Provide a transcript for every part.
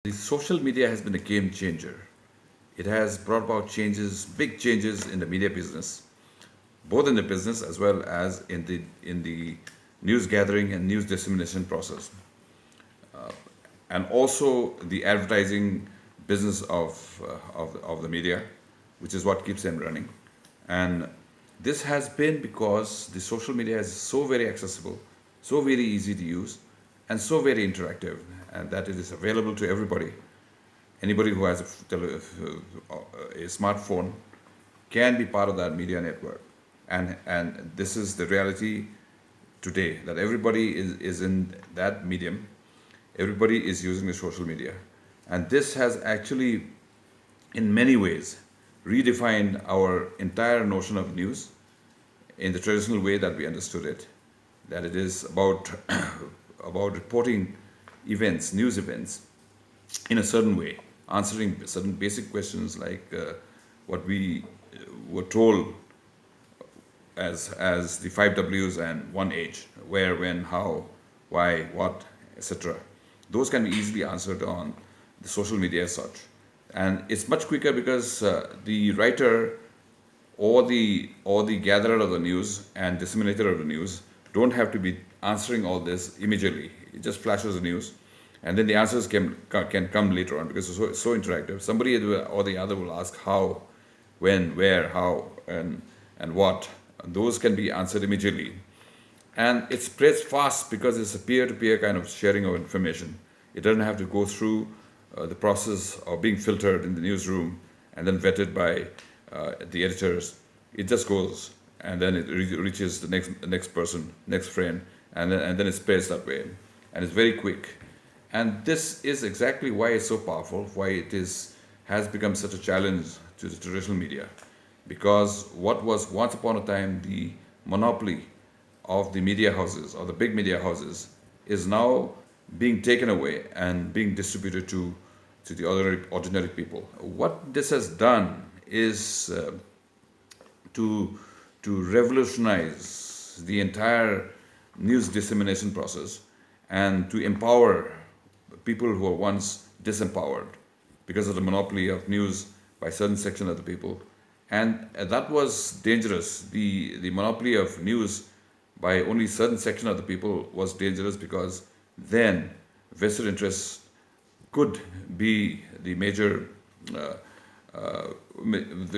The social media has been a game changer. It has brought about changes, big changes in the media business, both in the business as well as in the news gathering and news dissemination process, and also the advertising business of the media, which is what keeps them running. And this has been because the social media is so very accessible, so very easy to use, and so very interactive, and that it is available to everybody. Anybody who has a smartphone can be part of that media network. And this is the reality today, that everybody is in that medium. Everybody is using the social media. And this has actually, in many ways, redefined our entire notion of news in the traditional way that we understood it. That it is about, about reporting events, news events, in a certain way, answering certain basic questions like what we were told as the five W's and one H: where, when, how, why, what, etc. Those can be easily answered on the social media as such, and it's much quicker because the writer or the gatherer of the news and disseminator of the news don't have to be answering all this immediately. It just flashes the news, and then the answers can come later on because it's so interactive. Somebody or the other will ask how, when, where, how, and what. Those can be answered immediately, and it spreads fast because it's a peer-to-peer kind of sharing of information. It doesn't have to go through the process of being filtered in the newsroom and then vetted by the editors. It just goes, and then it reaches the next person, next friend, and then it spreads that way, and it's very quick. And this is exactly why it's so powerful, why has become such a challenge to the traditional media, because what was once upon a time the monopoly of the media houses or the big media houses is now being taken away and being distributed to the ordinary people. What this has done is to revolutionize the entire news dissemination process and to empower people who were once disempowered because of the monopoly of news by certain section of the people. And that was dangerous. The monopoly of news by only certain section of the people was dangerous, because then vested interests could be the major the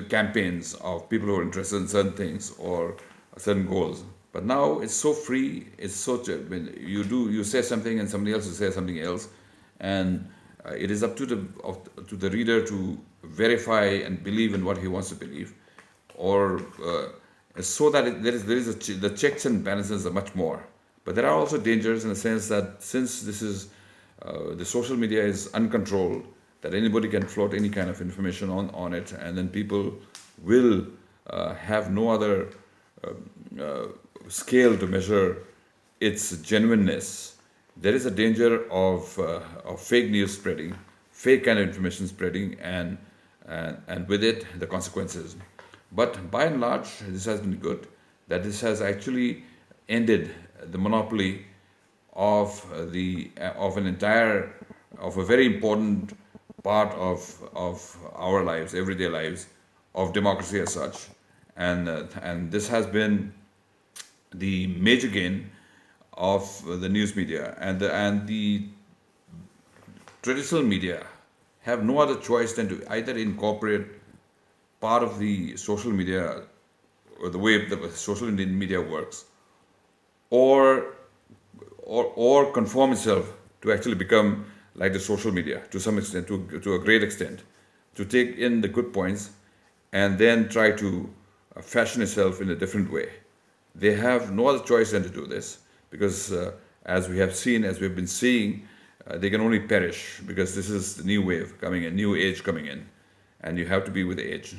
campaigns of people who are interested in certain things or certain goals. But now it's so free. It's so when you say something and somebody else will say something else, and it is up to the reader to verify and believe in what he wants to believe, or so that the checks and balances are much more. But there are also dangers in the sense that since this is the social media is uncontrolled, that anybody can float any kind of information on it, and then people will have no other scale to measure its genuineness. There is a danger of fake news spreading, fake kind of information spreading, and with it the consequences. But by and large, this has been good. That this has actually ended the monopoly of a very important part of our lives, everyday lives, of democracy as such, and this has been the major gain of the news media, and the traditional media have no other choice than to either incorporate part of the social media or the way the social media works, or conform itself to actually become like the social media to some extent, to a great extent, to take in the good points and then try to fashion itself in a different way. They have no other choice than to do this, because as we've been seeing, they can only perish because this is the new wave coming in, new age coming in, and you have to be with the age.